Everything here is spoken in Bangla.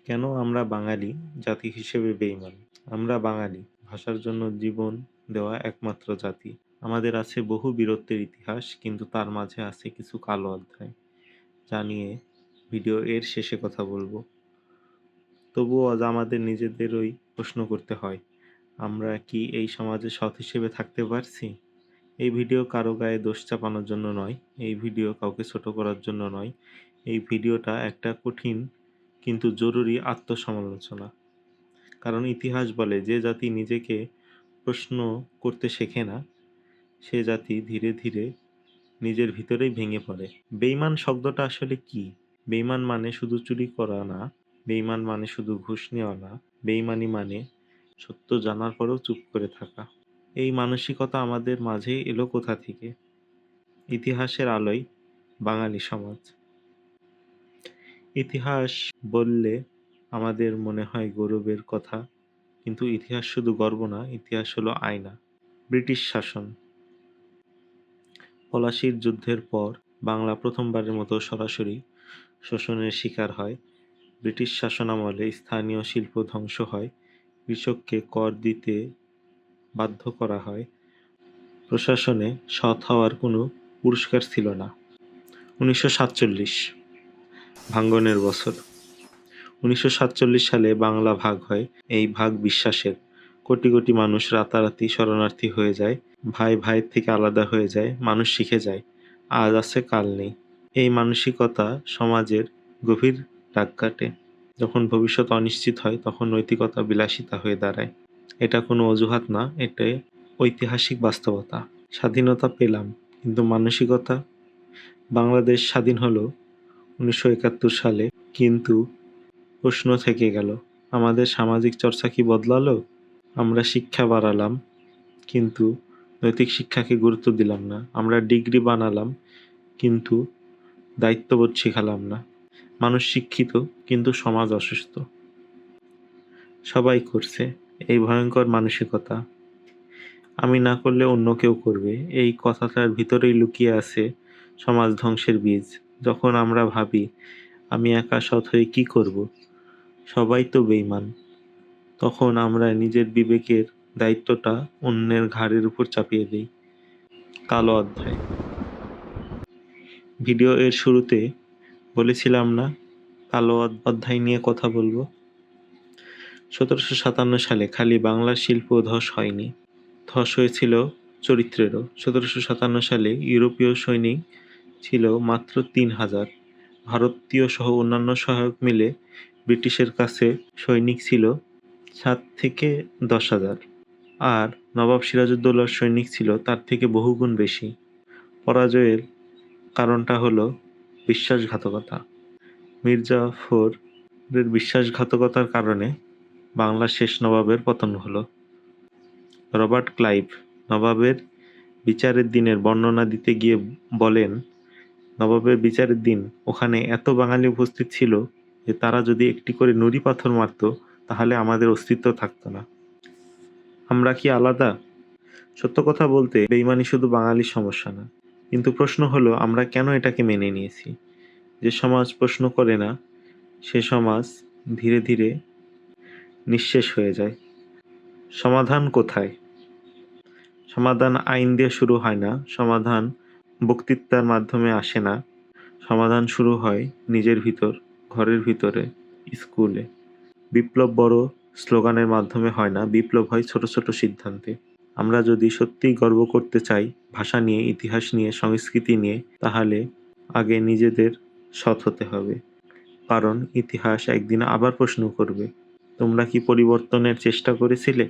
কেন আমরা বাঙালি জাতি হিসেবে বেইমান? আমরা বাঙালি, ভাষার জন্য জীবন দেওয়া একমাত্র জাতি। আমাদের আছে বহু বীরত্বের ইতিহাস, কিন্তু তার মাঝে আছে কিছু কালো অধ্যায়, যা নিয়ে ভিডিও এর শেষে কথা বলবো। তবুও আজ আমাদের নিজেদেরই প্রশ্ন করতে হয়, আমরা কি এই সমাজে সৎ হিসেবে থাকতে পারছি? এই ভিডিও কারো গায়ে দোষ চাপানোর জন্য নয়, এই ভিডিও কাউকে ছোট করার জন্য নয়, এই ভিডিওটা একটা কঠিন কিন্তু জরুরি আত্মসমালোচনা। কারণ ইতিহাস বলে, যে জাতি নিজেকে প্রশ্ন করতে শেখে না, সে জাতি ধীরে ধীরে নিজের ভিতরেই ভেঙে পড়ে। বেঈমান শব্দটা আসলে কি? বেঈমান মানে শুধু চুরি করা না, বেঈমান মানে শুধু ঘুষ নেওয়া না, বেঈমানি মানে সত্য জানার পরেও চুপ করে থাকা। এই মানসিকতা আমাদের মাঝে এলো কোথা থেকে? ইতিহাসের আলোয় বাঙালি সমাজ। ইতিহাস বললে আমাদের মনে হয় গৌরবের কথা, কিন্তু ইতিহাস শুধু গর্ব না, ইতিহাস হলো আয়না। ব্রিটিশ শাসন। পলাশীর যুদ্ধের পর বাংলা প্রথমবারের মতো সরাসরি শোষণের শিকার হয়। ব্রিটিশ শাসনামলে স্থানীয় শিল্প ধ্বংস হয়, কৃষককে কর দিতে বাধ্য করা হয়, প্রশাসনে সৎ হওয়ার কোনো পুরস্কার ছিল না। 1947 ভাঙ্গনের বছর। 1947 সালে বাংলা ভাগ হয়। এই ভাগ বিশ্বাসের। কোটি কোটি মানুষ রাতারাতি শরণার্থী হয়ে যায়, ভাই ভাইয়ের থেকে আলাদা হয়ে যায়, মানুষ শিখে যায় আজ আছে কাল নেই। এই মানসিকতা সমাজের গভীর দাগ কাটে। যখন ভবিষ্যৎ অনিশ্চিত হয়, তখন নৈতিকতা বিলাসিতা হয়ে দাঁড়ায়। এটা কোনো অজুহাত না, এটা ঐতিহাসিক বাস্তবতা। স্বাধীনতা পেলাম, কিন্তু মানসিকতা? বাংলাদেশ স্বাধীন হলো 1971 সালে, কিন্তু প্রশ্ন থেকে গেল, আমাদের সামাজিক চর্চা কি বদলালো? আমরা শিক্ষা বাড়ালাম, কিন্তু নৈতিক শিক্ষাকে গুরুত্ব দিলাম না। আমরা ডিগ্রি বানালাম, কিন্তু দায়িত্ববোধ শিখালাম না। মানুষ শিক্ষিত, কিন্তু সমাজ অসুস্থ। সবাই করছে, এই ভয়ঙ্কর মানসিকতা। আমি না করলে অন্য কেউ করবে, এই কথাটার ভিতরেই লুকিয়ে আছে সমাজ ধ্বংসের বীজ। যখন আমরা ভাবি আমি একা সৎ হয়ে কি করব, সবাই তো বেঈমান, তখন আমরা নিজের বিবেকের দায়িত্বটা অন্যের ঘাড়ের উপর চাপিয়ে দিই। কালো অধ্যায়। ভিডিও এর শুরুতে বলেছিলাম না, কালো অধ্যায় নিয়ে কথা বলবো। 1757 সালে খালি বাংলার শিল্প ধস হয়নি, ধস হয়েছিল চরিত্রেরও। 1757 সালে ইউরোপীয় সৈনিক ছিল মাত্র 3000। ভারতীয় সহ অন্যান্য সহায়ক মিলে ব্রিটিশের কাছে সৈনিক ছিল 7 থেকে 10,000। আর নবাব সিরাজউদ্দৌলার সৈনিক ছিল তার থেকে বহুগুণ বেশি। পরাজয়ের কারণটা হলো বিশ্বাসঘাতকতা। মীর জাফরের বিশ্বাসঘাতকতার কারণে বাংলার শেষ নবাবের পতন হলো। রবার্ট ক্লাইভ নবাবের বিচারের দিনের বর্ণনা দিতে গিয়ে বলেন, নবাবের বিচারের দিন ওখানে এত বাঙালি উপস্থিত ছিল যে তারা যদি একটি করে নুড়ি পাথর মারত, তাহলে আমাদের অস্তিত্ব থাকতো না। আমরা কি আলাদা? সত্য কথা বলতে বেইমানি শুধু বাঙালির সমস্যা না, কিন্তু প্রশ্ন হলো আমরা কেন এটাকে মেনে নিয়েছি? যে সমাজ প্রশ্ন করে না, সে সমাজ ধীরে ধীরে নিঃশেষ হয়ে যায়। সমাধান কোথায়? সমাধান আইন দিয়ে শুরু হয় না, সমাধান বক্তৃতার মাধ্যমে আসে না, সমাধান শুরু হয় নিজের ভিতর, ঘরের ভিতরে, স্কুলে। বিপ্লব বড় স্লোগানের মাধ্যমে হয় না, বিপ্লব হয় ছোট ছোট সিদ্ধান্তে। আমরা যদি সত্যিই গর্ব করতে চাই ভাষা নিয়ে, ইতিহাস নিয়ে, সংস্কৃতি নিয়ে, তাহলে আগে নিজেদের সৎ হতে হবে। কারণ ইতিহাস একদিন আবার প্রশ্ন করবে, তোমরা কি পরিবর্তনের চেষ্টা করেছিলে?